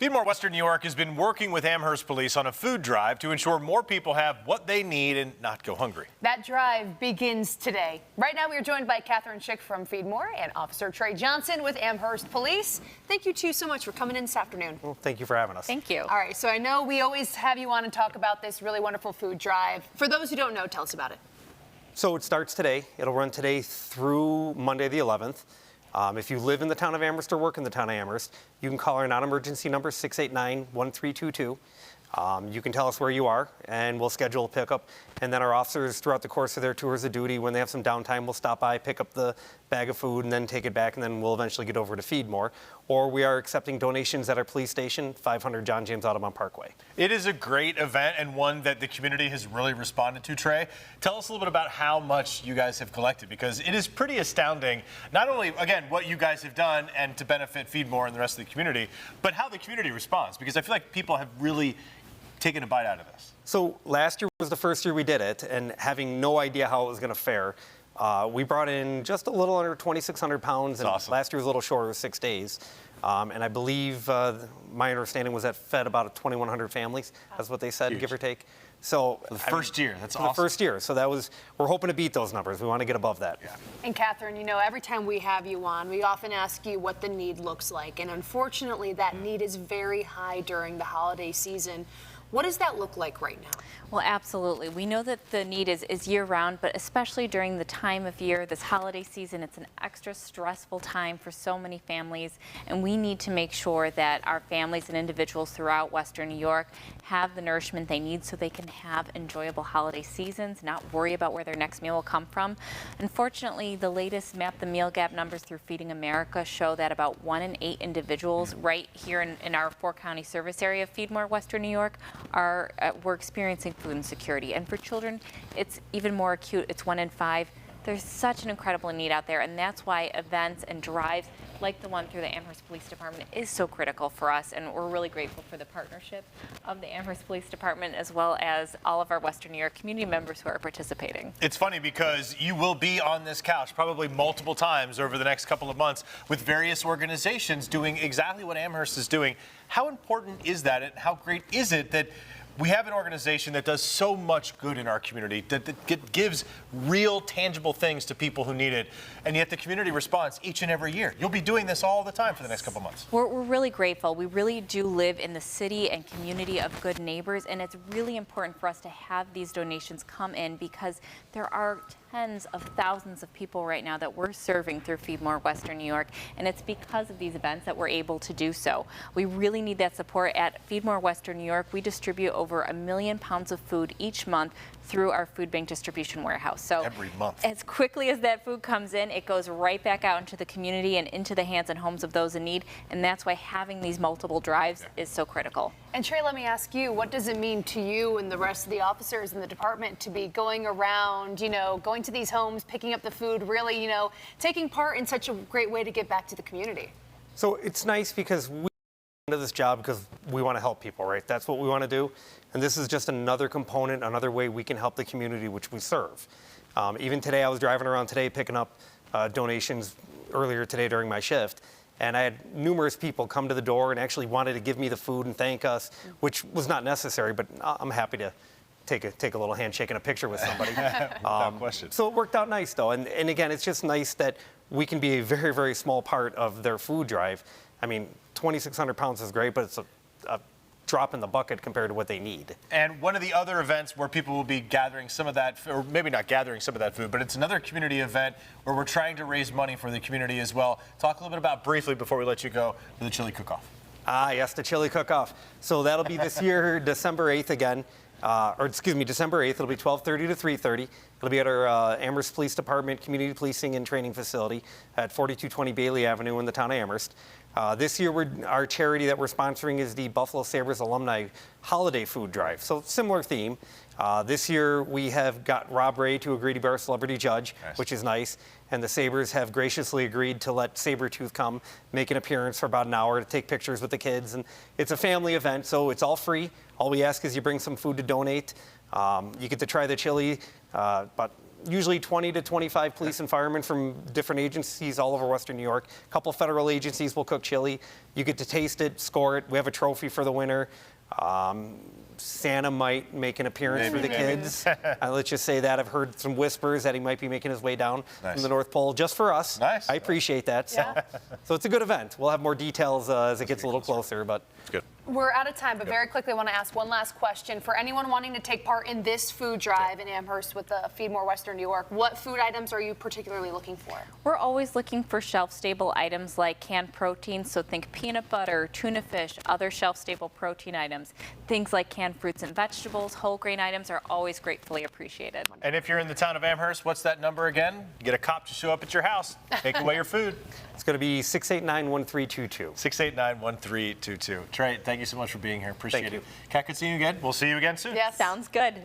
FeedMore Western New York has been working with Amherst Police on a food drive to ensure more people have what they need and not go hungry. That drive begins today. Right now we are joined by Catherine Schick from FeedMore and Officer Trey Johnson with Amherst Police. Thank you two so much for coming in this afternoon. Well, thank you for having us. Thank you. All right, so I know we always have you on and talk about this really wonderful food drive. For those who don't know, tell us about it. So it starts today. It'll run today through Monday the 11th. If you live in the town of Amherst or work in the town of Amherst, you can call our non-emergency number 689-1322. You can tell us where you are, and we'll schedule a pickup. And then our officers, throughout the course of their tours of duty, when they have some downtime, will stop by, pick up the bag of food, and then take it back, and then we'll eventually get over to FeedMore. Or we are accepting donations at our police station, 500 John James Audubon Parkway. It is a great event and one that the community has really responded to, Trey. Tell us a little bit about how much you guys have collected, because it is pretty astounding, not only, again, what you guys have done and to benefit FeedMore and the rest of the community, but how the community responds, because I feel like people have really taken a bite out of this. So last year was the first year we did it, and having no idea how it was going to fare, we brought in just a little under 2,600 pounds, and awesome. Last year was a little shorter, 6 days. And I believe my understanding was that fed about 2,100 families. That's what they said, Huge. give or take. So For the first year, that's for awesome. the first year. So that was, we're hoping to beat those numbers. We want to get above that. Yeah. And Catherine, you know, every time we have you on, we often ask you what the need looks like. And unfortunately, that need is very high during the holiday season. What does that look like right now? Well, absolutely. We know that the need is year-round, but especially during the time of year, this holiday season, it's an extra stressful time for so many families, and we need to make sure that our families and individuals throughout Western New York have the nourishment they need so they can have enjoyable holiday seasons, not worry about where their next meal will come from. Unfortunately, the latest Map the Meal Gap numbers through Feeding America show that about 1 in 8 individuals right here in our 4-county service area of FeedMore Western New York we're experiencing food insecurity. And for children, it's even more acute. It's 1 in 5. There's such an incredible need out there, and that's why events and drives like the one through the Amherst Police Department is so critical for us, and we're really grateful for the partnership of the Amherst Police Department as well as all of our Western New York community members who are participating. It's funny because you will be on this couch probably multiple times over the next couple of months with various organizations doing exactly what Amherst is doing. How important is that, and how great is it that we have an organization that does so much good in our community, that gives real, tangible things to people who need it, and yet the community responds each and every year? You'll be doing this all the time for the next couple months. We're really grateful. We really do live in the city and community of good neighbors, and it's really important for us to have these donations come in because there are tens of thousands of people right now that we're serving through FeedMore Western New York, and it's because of these events that we're able to do so. We really need that support. At FeedMore Western New York, we distribute over 1 million pounds of food each month through our food bank distribution warehouse. So every month, as quickly as that food comes in, it goes right back out into the community and into the hands and homes of those in need, and that's why having these multiple drives is so critical. And Trey, let me ask you, what does it mean to you and the rest of the officers in the department to be going around, you know, going to these homes, picking up the food, really, you know, taking part in such a great way to give back to the community? So it's nice because we into this job because we want to help people, right? That's what we want to do. And this is just another component, another way we can help the community which we serve. Even today, I was driving around today picking up donations earlier today during my shift. And I had numerous people come to the door and actually wanted to give me the food and thank us, which was not necessary, but I'm happy to take a little handshake and a picture with somebody. Without question. So it worked out nice, though. And again, it's just nice that we can be a very, very small part of their food drive. I mean, 2,600 pounds is great, but it's a drop in the bucket compared to what they need. And one of the other events where people will be gathering some of that, or maybe not gathering some of that food, but it's another community event where we're trying to raise money for the community as well. Talk a little bit about briefly before we let you go for the chili cook-off. Ah, yes, the chili cook-off. So that'll be this year, December 8th again. December 8th. It'll be 12:30 to 3:30. It'll be at our Amherst Police Department Community Policing and Training Facility at 4220 Bailey Avenue in the town of Amherst. This year, our charity that we're sponsoring is the Buffalo Sabres Alumni Holiday Food Drive. So similar theme. This year, we have got Rob Ray to agree to be our celebrity judge, nice. Which is nice. And the Sabres have graciously agreed to let Sabretooth come make an appearance for about an hour to take pictures with the kids. And it's a family event, so it's all free. All we ask is you bring some food to donate. You get to try the chili, but usually 20 to 25 police and firemen from different agencies all over Western New York. A couple federal agencies will cook chili. You get to taste it, score it. We have a trophy for the winner. Santa might make an appearance for the kids. Let's just say that. I've heard some whispers that he might be making his way down from the North Pole just for us. Nice. I appreciate that. So it's a good event. We'll have more details as it gets a little closer, but It's good. We're out of time, but very quickly, I want to ask one last question. For anyone wanting to take part in this food drive in Amherst with the FeedMore Western New York, what food items are you particularly looking for? We're always looking for shelf-stable items like canned protein, so think peanut butter, tuna fish, other shelf-stable protein items. Things like canned fruits and vegetables, whole grain items are always gratefully appreciated. And if you're in the town of Amherst, what's that number again? Get a cop to show up at your house, take away your food. it's going to be 689-1322. 689-1322. Trey, thank you so much for being here. Appreciate Thank it. you. Kat, good seeing you again. We'll see you again soon. Yes. Sounds good.